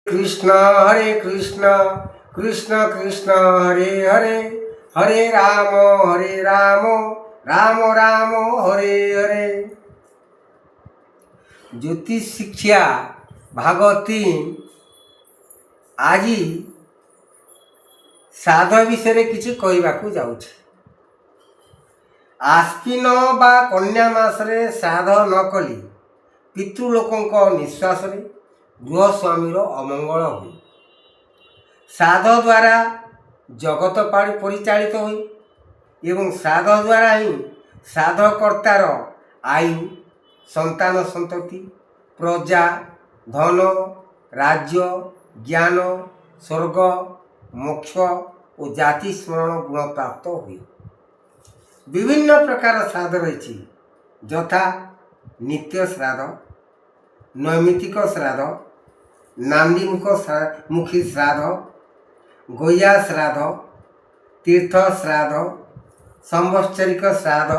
कृष्ण कृष्ण कृष्ण हरे हरे हरे राम राम राम हरे हरे। ज्योतिष शिक्षा भाग 3 आज श्राद्ध विषय किसी कहवाकू जाऊँ। आश्विन बा कन्या मासरे श्राद्ध न कली पितृलोकों निश्वास गृहस्वामीर अमंगल हुए। श्राद्ध द्वारा जगत परिचालित हुए एवं श्राद्ध द्वारा ही श्राद्धकर्तार आयु संतान संतति प्रजा धन राज्य ज्ञान स्वर्ग मोक्ष और जाति स्मरण गुण प्राप्त हुए। विभिन्न प्रकार श्राद्ध रही यथा नित्य श्राद्ध नैमित्तिक श्राद्ध नांदीमुखी श्राद्ध गोया श्राद्ध तीर्थ श्राद्ध संवत्सरिक श्राद्ध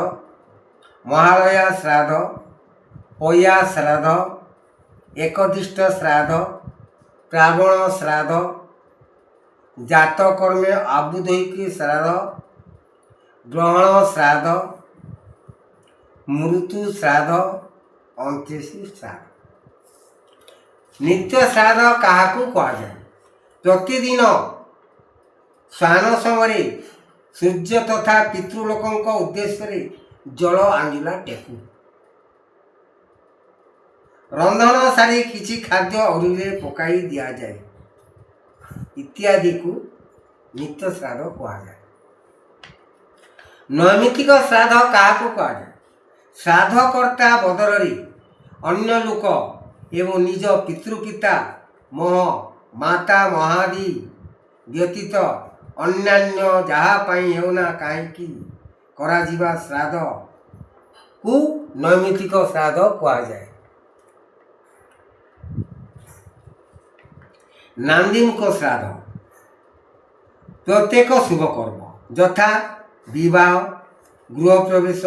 महालया श्राद्ध पया श्राद्ध एकदिष्ट श्राद्ध प्रावण श्राद्ध जातकर्मे आबुधयिकी श्राद्ध ग्रहण श्राद्ध मृत्यु श्राद्ध अंत्येष्टि श्राद्ध। नित्य श्राद्ध क्या कहुए? प्रतिदिन स्नान समय सूर्य तथा पितृलोकों उद्देश्य जल आंजुला टेकु रंधन सारी किसी खाद्य अरुवे पकाई दिया जाए इत्यादि को नित्य श्राद्ध कहुए। नैमित्तिक श्राद्ध क्या कहुए? श्राद्धकर्ता बदल अन्य लोक एवं निज पितृपिता मोह माता महादी व्यतीत अन्यान्य जहाँपाई होना कहीं करा श्राद्ध को नैमित्तिक श्राद्ध कहुए। नांदीमुख श्राद्ध प्रत्येक शुभ कर्म यथा विवाह गृह प्रवेश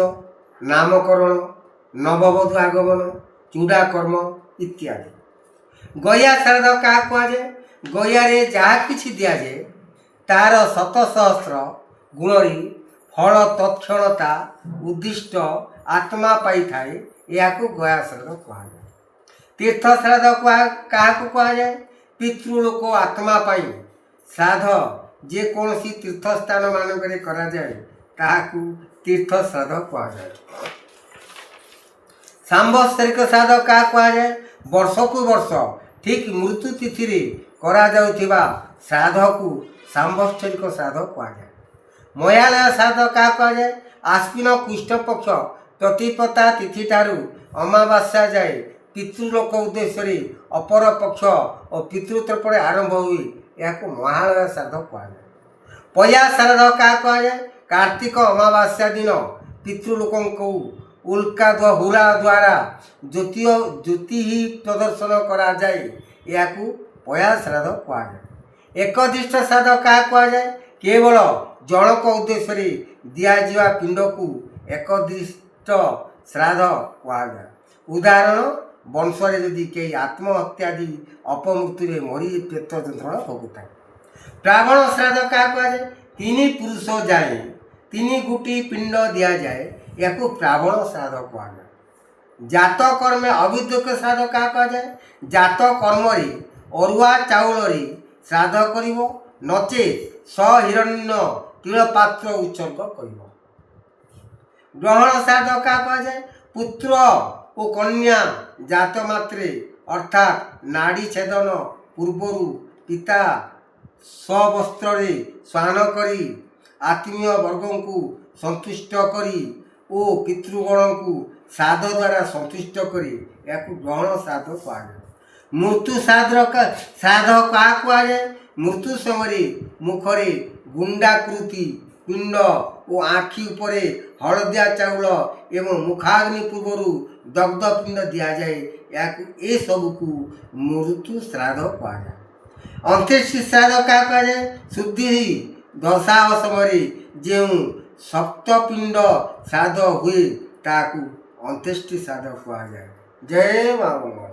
नामकरण नववधू आगमन चूड़ाकर्म इत्यादि। गया श्राद्ध क्या कहुए? गयारे जहाँ किछि दिया जाए तार 7,000 गुण फल तत्क्षणता उद्दिष्ट आत्मा पाई थाए या गया श्राद्ध कहुए। तीर्थ श्राद्ध क्या कहुए? पितृलोक आत्मा पाई श्राद्ध जेकोसी तीर्थस्थान मानक करा जाए ताहाकू तीर्थ श्राद्ध कहुए। सांवत्सरिक श्राद्ध क्या कहुए? वर्ष को वर्ष ठीक मृत्यु तिथि रे करा जाउथिबा श्राद्ध को सांवत्सरिक श्राद्ध कहुए। महालया श्राद्ध क्या कहुए? आश्विन कृष्ण पक्ष प्रतिपदा तिथि ठारू अमावास्या जाए पितृलोक उद्देश्य अपर पक्ष और पितृतर्पण आरंभ हुए या महालया श्राद्ध कहुए। पया श्राद्ध क्या कहुए? कार्तिक अमावास्या दिन पितृलोकों को उल्का हुरा द्वारा ज्योति ही प्रदर्शन करा जाए या पया श्राद्ध कहुए। एकदिष्ट श्राद्ध क्या कहुए? केवल जनक उद्देश्य दिया पिंड को एकदिष्ट श्राद्ध कहुए। उदाहरण वंशरे यदि कई आत्महत्यादि अपमृत्यु मरी पेट जंत्रणा भोगुता। प्रावण श्राद्ध क्या कहुए? 3 पुरुष जाए 3 गुटी पिंड दिया जाए या प्रावण श्राद्ध कहुए। जात कर्मे अविद्युक श्राद्ध क्या कहुए? जात कर्म अरुआ चाउल श्राद्ध कर नचे सहिरण्य तिलपात्र उत्सर्ग कर। ग्रहण श्राद्ध क्या कहुए? पुत्र और कन्या जात मात्रे अर्थात नाड़ी छेदन पूर्वर पिता स्वस्त्र स्नान करी आत्मीय वर्गों को संतुष्ट करी ओ पितृगण को श्राद्ध द्वारा संतुष्ट करी या ग्रहण श्राद्ध कहुए। मृत्यु श्राद्ध क्या कहुए? मृत्यु समय मुखरे गुंडाकृति पिंड और आँखि उपरे हलदिया चाउल एवं मुखाग्नि पूर्वर दग्ध पिंड दिया जाए या सब को मृत्यु श्राद्ध कहुए। अंत्येष्टि श्राद्ध क्या कहुए? शुद्धि दशा समय जो सप्तपिंड श्राद्ध हुए ताकू अंत्येष्टि श्राद्ध कहुए। जय मां।